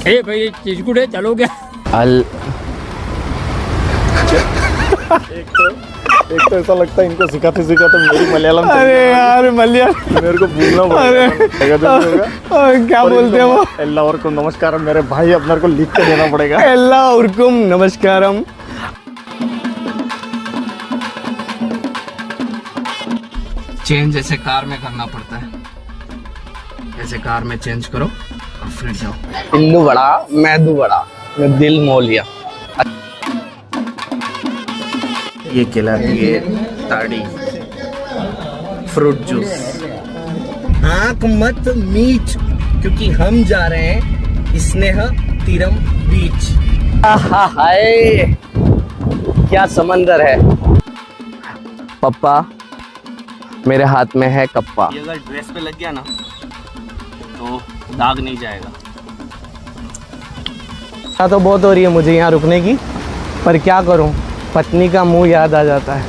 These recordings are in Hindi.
ए भाई चिचकुड़े चलो क्या? एक तो ऐसा लगता है इनको सिखाते सिखाते मेरी मलयालम। अरे यार मलयालम मेरे को भूलना पड़ेगा। क्या बोलते हैं वो? एल्लावर्कुम नमस्कार मेरे भाई, अपने को लिख के देना पड़ेगा। एल्लावर्कुम नमस्कारम। चेंज ऐसे कार में करना पड़ता है, ऐसे कार में चेंज करो और फिर जाओ। इल्लू बड़ा मैदू बड़ा, मैं दिल मोह लिया। ये खिलाती है ताड़ी फ्रूट जूस। आँख मत मीच क्योंकि हम जा रहे हैं स्नेह तीरम बीच। हाय क्या समंदर है। पप्पा मेरे हाथ में है कप्पा। ये अगर ड्रेस पे लग गया ना तो दाग नहीं जाएगा। तो बहुत हो रही है मुझे यहाँ रुकने की, पर क्या करूँ, पत्नी का मुंह याद आ जाता है।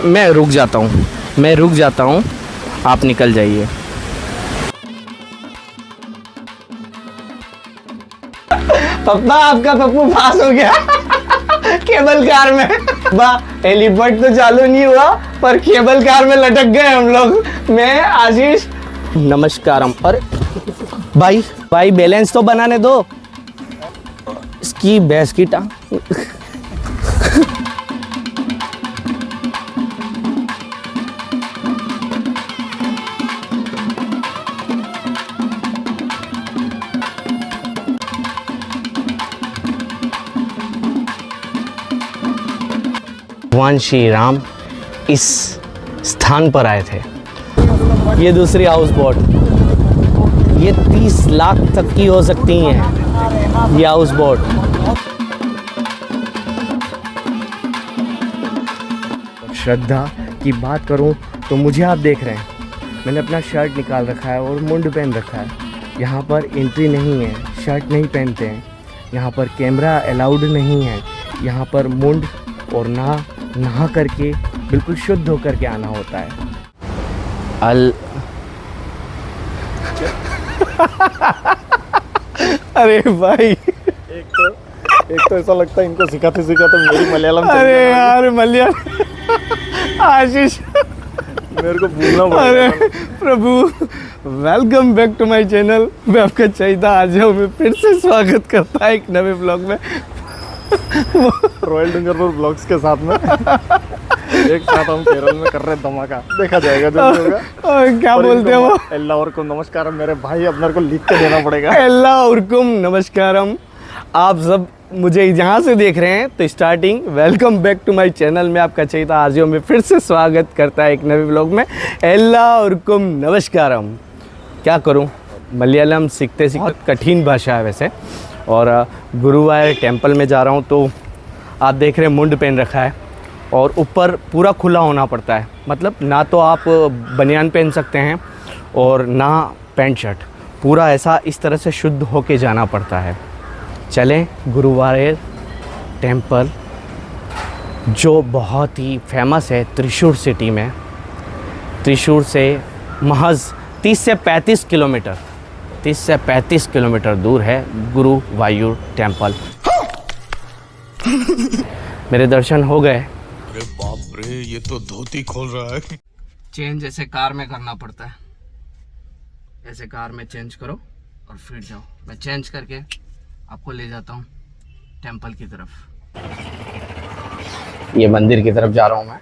मैं रुक जाता हूँ, आप निकल जाइए। पप्पा आपका पप्पू पास हो गया केबल कार में। हेलीपैड तो चालू नहीं हुआ पर केबल कार में लटक गए हम लोग। मैं आशीष नमस्कारम। और भाई बैलेंस तो बनाने दो, इसकी भैंस की टांग। भगवान श्री राम इस स्थान पर आए थे। ये दूसरी हाउस बोट, ये 30 लाख तक की हो सकती हैं ये हाउस बोट। श्रद्धा की बात करूं तो मुझे आप देख रहे हैं, मैंने अपना शर्ट निकाल रखा है और मुंड पहन रखा है। यहाँ पर एंट्री नहीं है, शर्ट नहीं पहनते हैं, यहाँ पर कैमरा अलाउड नहीं है, यहाँ पर मुंड और नहा करके बिल्कुल शुद्ध होकर के आना होता है। अरे भाई एक तो ऐसा लगता है इनको सिखाते सिखाते मेरी मलयालम। अरे यार मलयालम आशीष मेरे को भूलना पड़ेगा। अरे प्रभु, welcome back to my channel. मैं आपका चैता आज मैं फिर से स्वागत करता है एक नए ब्लॉग में, रॉयल डूंगरपुर ब्लॉग्स के साथ में। एक साथ हम केरल में कर रहे हैं धमाका, देखा जाएगा जो भी होगा। क्या बोलते हैं वो? एल्लावर्कुम नमस्कार मेरे भाई, अपने को लिख के देना पड़ेगा। एल्लावर्कुम नमस्कारम। आप सब मुझे जहाँ से देख रहे हैं तो starting welcome back to my channel में आपका चैता आजियो में फिर से स्वागत करता है एक नए ब्लॉग में। एल्लावर्कुम नमस्कारम। क्या करूँ, मलयालम सीखते सीखते कठिन भाषा है वैसे। और गुरुवार टेम्पल में जा रहा हूँ तो आप देख रहे हैं मुंड पहन रखा है और ऊपर पूरा खुला होना पड़ता है। मतलब ना तो आप बनियान पहन सकते हैं और ना पैंट शर्ट, पूरा ऐसा इस तरह से शुद्ध होके जाना पड़ता है। चलें गुरुवार टेम्पल जो बहुत ही फेमस है त्रिशूर सिटी में। त्रिशूर से महज 30 से 35 किलोमीटर दूर है गुरुवायूर टेम्पल। मेरे दर्शन हो गए। अरे बाप रे, ये तो धोती खोल रहा है। चेंज ऐसे कार में करना पड़ता है, ऐसे कार में चेंज करो और फिर जाओ। मैं चेंज करके आपको ले जाता हूँ टेम्पल की तरफ। ये मंदिर की तरफ जा रहा हूँ मैं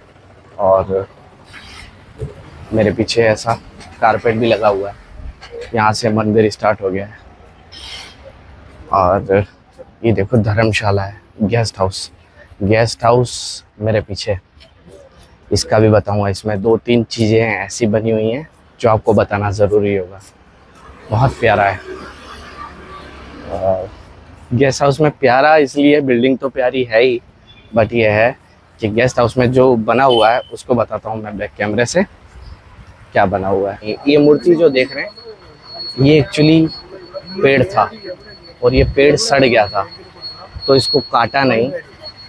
और मेरे पीछे ऐसा कारपेट भी लगा हुआ है। यहाँ से मंदिर स्टार्ट हो गया है और ये देखो धर्मशाला है, गेस्ट हाउस मेरे पीछे। इसका भी बताऊंगा, इसमें 2-3 चीज़ें ऐसी बनी हुई हैं जो आपको बताना ज़रूरी होगा। बहुत प्यारा है। गेस्ट हाउस में प्यारा इसलिए, बिल्डिंग तो प्यारी है ही, बट ये है कि गेस्ट हाउस में जो बना हुआ है उसको बताता हूँ मैं बैक कैमरे से क्या बना हुआ है। ये मूर्ति जो देख रहे हैं ये एक्चुअली पेड़ था और ये पेड़ सड़ गया था, तो इसको काटा नहीं,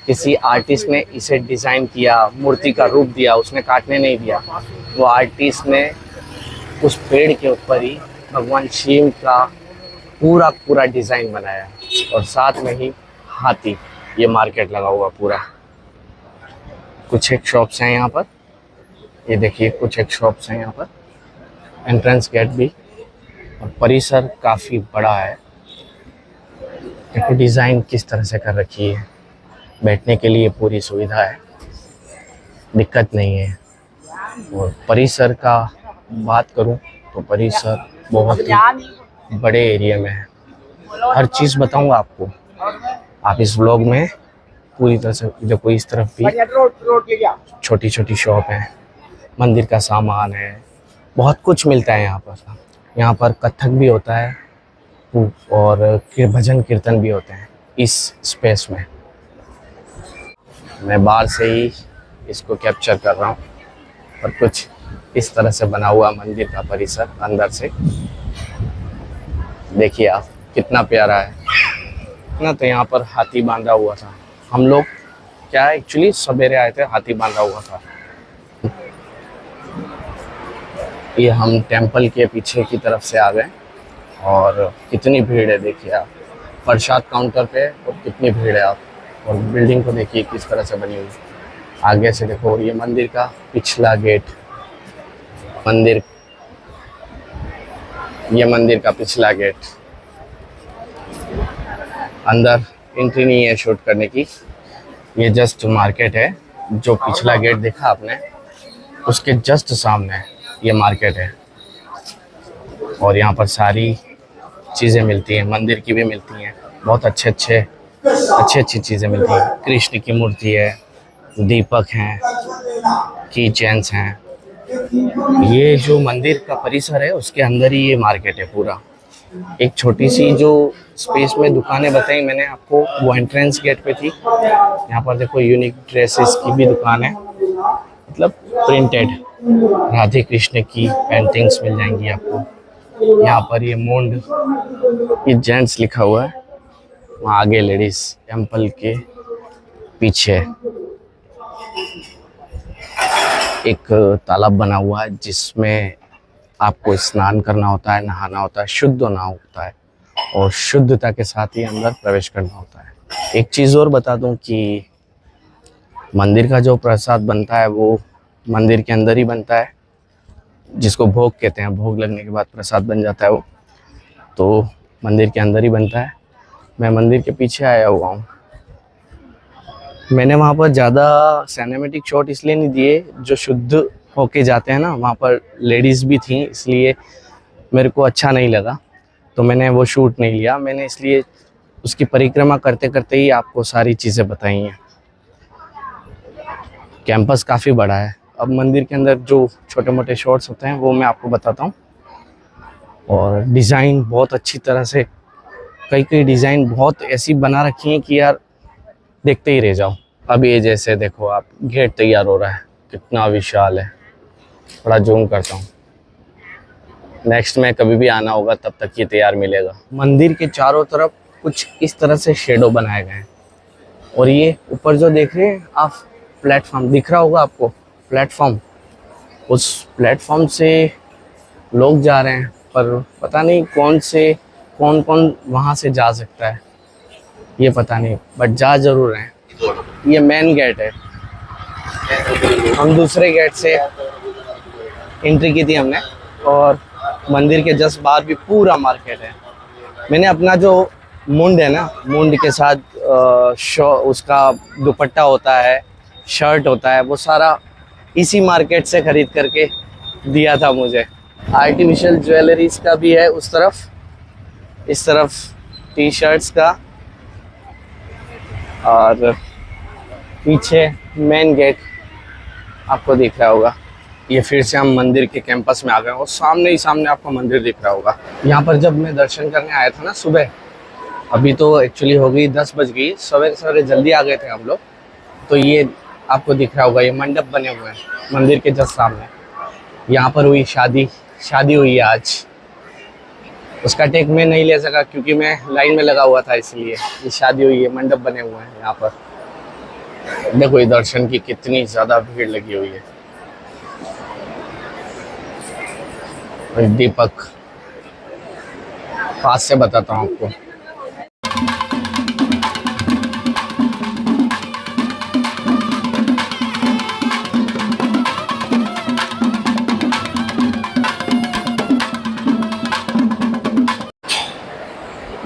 किसी आर्टिस्ट ने इसे डिज़ाइन किया, मूर्ति का रूप दिया, उसने काटने नहीं दिया। वो आर्टिस्ट ने उस पेड़ के ऊपर ही भगवान शिव का पूरा पूरा डिज़ाइन बनाया है और साथ में ही हाथी। ये मार्केट लगा हुआ पूरा। कुछ एक शॉप्स हैं यहाँ पर, ये देखिए कुछ एक शॉप्स हैं यहाँ पर, एंट्रेंस गेट भी, और परिसर काफ़ी बड़ा है। देखो डिज़ाइन किस तरह से कर रखी है, बैठने के लिए पूरी सुविधा है, दिक्कत नहीं है। और परिसर का बात करूं तो परिसर बहुत ही बड़े एरिया में है। हर चीज़ बताऊंगा आपको, आप इस व्लॉग में पूरी तरह से देखो। इस तरफ भी छोटी छोटी शॉप है, मंदिर का सामान है, बहुत कुछ मिलता है यहाँ पर। यहाँ पर कथक भी होता है और भजन कीर्तन भी होते हैं इस स्पेस में। मैं बाहर से ही इसको कैप्चर कर रहा हूँ और कुछ इस तरह से बना हुआ मंदिर का परिसर अंदर से। देखिए आप कितना प्यारा है ना। तो यहाँ पर हाथी बांधा हुआ था। हम लोग क्या एक्चुअली सवेरे आए थे, हाथी बांधा हुआ था। ये हम टेंपल के पीछे की तरफ से आ गए और कितनी भीड़ है देखिए आप। प्रसाद काउंटर पे और कितनी भीड़ है आप। और बिल्डिंग को देखिए किस तरह से बनी हुई। आगे से देखो ये मंदिर का पिछला गेट, ये मंदिर का पिछला गेट। अंदर एंट्री नहीं है शूट करने की, ये जस्ट मार्केट है। जो पिछला गेट देखा आपने उसके जस्ट सामने ये मार्केट है। और यहाँ पर सारी चीज़ें मिलती हैं, मंदिर की भी मिलती हैं, बहुत अच्छी चीज़ें मिलती हैं। कृष्ण की मूर्ति है, दीपक हैं, की चेन्स हैं। ये जो मंदिर का परिसर है उसके अंदर ही ये मार्केट है पूरा। एक छोटी सी जो स्पेस में दुकानें बताई मैंने आपको, वो एंट्रेंस गेट पे थी। यहाँ पर देखो यूनिक ड्रेसेस की भी दुकान है, मतलब प्रिंटेड राधे कृष्ण की पेंटिंग्स मिल जाएंगी आपको। यहाँ पर ये मोंड, ये जेंट्स लिखा हुआ है, वहाँ आगे लेडीज। टेंपल के पीछे एक तालाब बना हुआ है जिसमें आपको स्नान करना होता है, नहाना होता है, शुद्ध होना होता है और शुद्धता के साथ ही अंदर प्रवेश करना होता है। एक चीज़ और बता दूं कि मंदिर का जो प्रसाद बनता है वो मंदिर के अंदर ही बनता है, जिसको भोग कहते हैं। भोग लगने के बाद प्रसाद बन जाता है वो, तो मंदिर के अंदर ही बनता है। मैं मंदिर के पीछे आया हुआ हूँ। मैंने वहाँ पर ज़्यादा सिनेमैटिक शॉट इसलिए नहीं दिए, जो शुद्ध होके जाते हैं ना, वहाँ पर लेडीज़ भी थी, इसलिए मेरे को अच्छा नहीं लगा, तो मैंने वो शूट नहीं लिया। मैंने इसलिए उसकी परिक्रमा करते करते ही आपको सारी चीज़ें बताई हैं। कैंपस काफ़ी बड़ा है। अब मंदिर के अंदर जो छोटे मोटे शॉट्स होते हैं वो मैं आपको बताता हूँ। और डिज़ाइन बहुत अच्छी तरह से, कई डिज़ाइन बहुत ऐसी बना रखी हैं कि यार देखते ही रह जाओ। अब ये जैसे देखो आप, गेट तैयार हो रहा है, कितना विशाल है। थोड़ा जूम करता हूँ। नेक्स्ट में कभी भी आना होगा तब तक ये तैयार मिलेगा। मंदिर के चारों तरफ कुछ इस तरह से शेडो बनाए गए हैं। और ये ऊपर जो देख रहे हैं आप, प्लेटफॉर्म दिख रहा होगा आपको, प्लेटफॉर्म, उस प्लेटफॉर्म से लोग जा रहे हैं, पर पता नहीं कौन वहाँ से जा सकता है, ये पता नहीं, बट जा जरूर रहे हैं। ये मेन गेट है। हम दूसरे गेट से एंट्री की थी हमने, और मंदिर के जस्ट बाहर भी पूरा मार्केट है। मैंने अपना जो मुंड है ना, मुंड के साथ उसका दुपट्टा होता है, शर्ट होता है, वो सारा इसी मार्केट से खरीद करके दिया था मुझे। आर्टिफिशियल ज्वेलरीज का भी है उस तरफ, इस तरफ टी शर्ट्स का, और पीछे मेन गेट आपको दिख रहा होगा। ये फिर से हम मंदिर के कैंपस में आ गए और सामने ही सामने आपको मंदिर दिख रहा होगा। यहाँ पर जब मैं दर्शन करने आया था ना सुबह, अभी तो एक्चुअली हो गई 10 बज गई, सवेरे सवेरे जल्दी आ गए थे हम लोग, तो ये आपको दिख रहा होगा, ये मंडप बने हुए हैं मंदिर के जस्ट सामने। यहाँ पर हुई शादी हुई है आज। उसका टेक मैं नहीं ले सका क्योंकि मैं लाइन में लगा हुआ था, इसलिए। ये शादी हुई है, मंडप बने हुए हैं यहाँ पर। देखो ये दर्शन की कितनी ज़्यादा भीड़ लगी हुई है। और दीपक, पास से बताता हूँ आपको।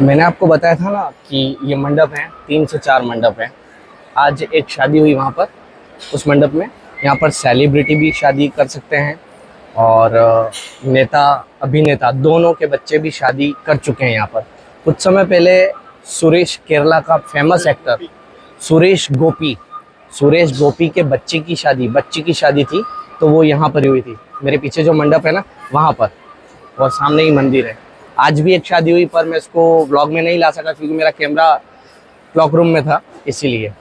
मैंने आपको बताया था ना कि ये मंडप है, 3 से 4 मंडप है। आज एक शादी हुई वहाँ पर, उस मंडप में। यहाँ पर सेलिब्रिटी भी शादी कर सकते हैं और नेता अभिनेता दोनों के बच्चे भी शादी कर चुके हैं यहाँ पर। कुछ समय पहले सुरेश, केरला का फेमस एक्टर सुरेश गोपी के बच्ची की शादी थी, तो वो यहाँ पर हुई थी। मेरे पीछे जो मंडप है ना, वहाँ पर, और सामने ही मंदिर है। आज भी एक शादी हुई, पर मैं इसको व्लॉग में नहीं ला सका क्योंकि मेरा कैमरा क्लॉक रूम में था, इसीलिए।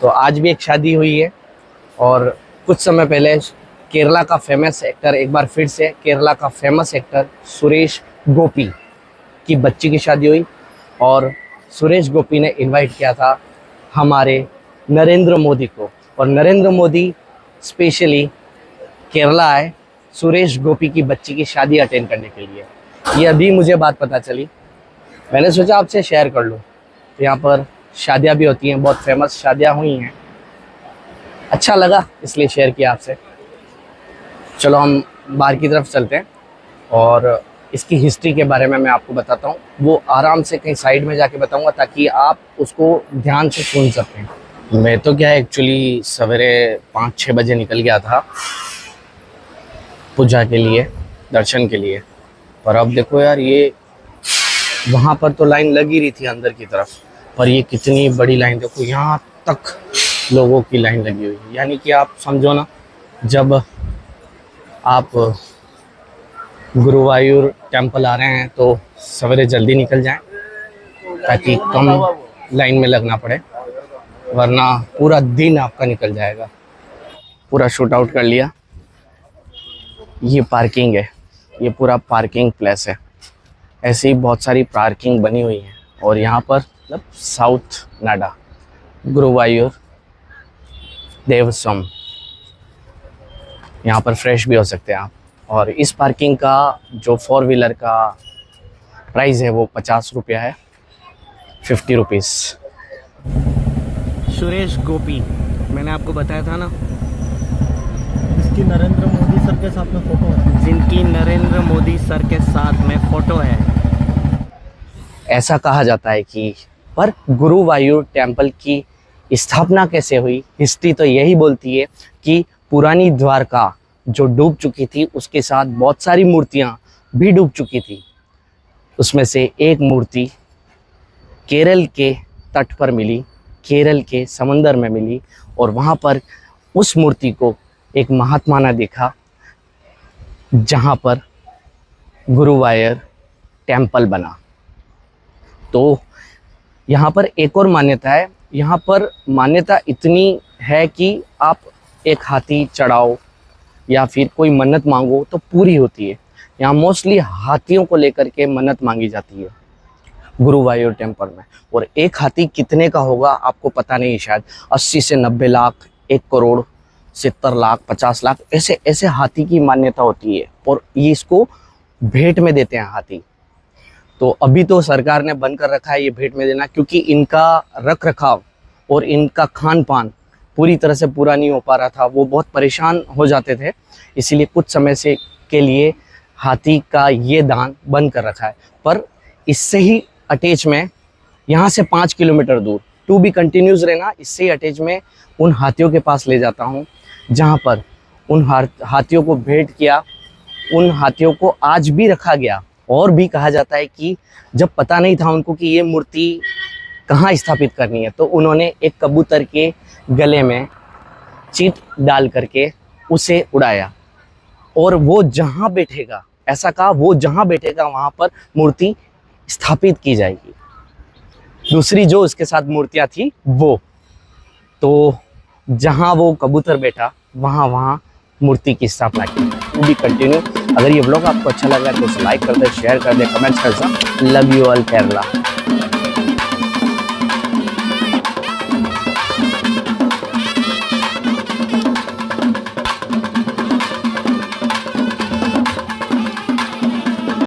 तो आज भी एक शादी हुई है। और कुछ समय पहले केरला का फेमस एक्टर, एक बार फिर से केरला का फेमस एक्टर सुरेश गोपी की बच्ची की शादी हुई। और सुरेश गोपी ने इनवाइट किया था हमारे नरेंद्र मोदी को, और नरेंद्र मोदी स्पेशली केरला आए सुरेश गोपी की बच्ची की शादी अटेंड करने के लिए। ये अभी मुझे बात पता चली, मैंने सोचा आपसे शेयर कर लूँ। तो यहाँ पर शादियाँ भी होती हैं, बहुत फेमस शादियाँ हुई हैं, अच्छा लगा इसलिए शेयर किया आपसे। चलो हम बाहर की तरफ चलते हैं और इसकी हिस्ट्री के बारे में मैं आपको बताता हूँ। वो आराम से कहीं साइड में जाके बताऊँगा ताकि आप उसको ध्यान से सुन सकें। मैं तो क्या एक्चुअली सवेरे 5-6 बजे निकल गया था पूजा के लिए, दर्शन के लिए। पर अब देखो यार, ये वहाँ पर तो लाइन लगी रही थी अंदर की तरफ, पर ये कितनी बड़ी लाइन देखो, यहाँ तक लोगों की लाइन लगी हुई है। यानी कि आप समझो ना, जब आप गुरुवायूर टेम्पल आ रहे हैं तो सवेरे जल्दी निकल जाएं ताकि कम लाइन में लगना पड़े, वरना पूरा दिन आपका निकल जाएगा। पूरा शूट आउट कर लिया। ये पार्किंग है, ये पूरा पार्किंग प्लेस है। ऐसी बहुत सारी पार्किंग बनी हुई है। और यहाँ पर मतलब साउथ नाडा, गुरुवायूर, देवस्वम, यहाँ पर फ्रेश भी हो सकते हैं आप। और इस पार्किंग का जो 4 व्हीलर का प्राइस है वो 50 रुपया है, 50 रुपीज़। सुरेश गोपी, मैंने आपको बताया था ना, इसकी नरेंद्र मोदी सर के साथ में फोटो है, जिनकी नरेंद्र मोदी सर के साथ में फ़ोटो है। ऐसा कहा जाता है कि पर गुरुवायूर टेम्पल की स्थापना कैसे हुई, हिस्ट्री तो यही बोलती है कि पुरानी द्वारका जो डूब चुकी थी, उसके साथ बहुत सारी मूर्तियाँ भी डूब चुकी थी। उसमें से एक मूर्ति केरल के तट पर मिली, केरल के समंदर में मिली, और वहाँ पर उस मूर्ति को एक महात्मा ने देखा, जहाँ पर गुरुवायूर टेम्पल बना। तो यहाँ पर एक और मान्यता है। यहाँ पर मान्यता इतनी है कि आप एक हाथी चढ़ाओ या फिर कोई मन्नत मांगो तो पूरी होती है। यहाँ मोस्टली हाथियों को लेकर के मन्नत मांगी जाती है गुरुवायूर टेम्पल में। और एक हाथी कितने का होगा आपको पता नहीं, शायद 80 से 90 लाख, 1 करोड़, 70 लाख, 50 लाख, ऐसे ऐसे हाथी की मान्यता होती है। और ये इसको भेंट में देते हैं हाथी। तो अभी तो सरकार ने बंद कर रखा है ये भेंट में देना, क्योंकि इनका रख रखाव और इनका खान पान पूरी तरह से पूरा नहीं हो पा रहा था। वो बहुत परेशान हो जाते थे, इसीलिए कुछ समय से के लिए हाथी का ये दान बंद कर रखा है। पर इससे ही अटैच में यहाँ से 5 किलोमीटर दूर, टू बी कंटिन्यूस रहना, इससे ही अटैच में उन हाथियों के पास ले जाता हूँ, जहाँ पर उन हाथियों को भेंट किया। उन हाथियों को आज भी रखा गया। और भी कहा जाता है कि जब पता नहीं था उनको कि ये मूर्ति कहाँ स्थापित करनी है, तो उन्होंने एक कबूतर के गले में चीट डाल करके उसे उड़ाया, और वो जहाँ बैठेगा, ऐसा कहा, वो जहाँ बैठेगा वहाँ पर मूर्ति स्थापित की जाएगी। दूसरी जो उसके साथ मूर्तियाँ थी, वो तो जहाँ वो कबूतर बैठा वहाँ मूर्ति की स्थापना की। भी कंटिन्यू। अगर ये ब्लॉग आपको अच्छा लगा तो उसे लाइक कर दे, शेयर कर दे, कमेंट कर दे। Love you all Kerala.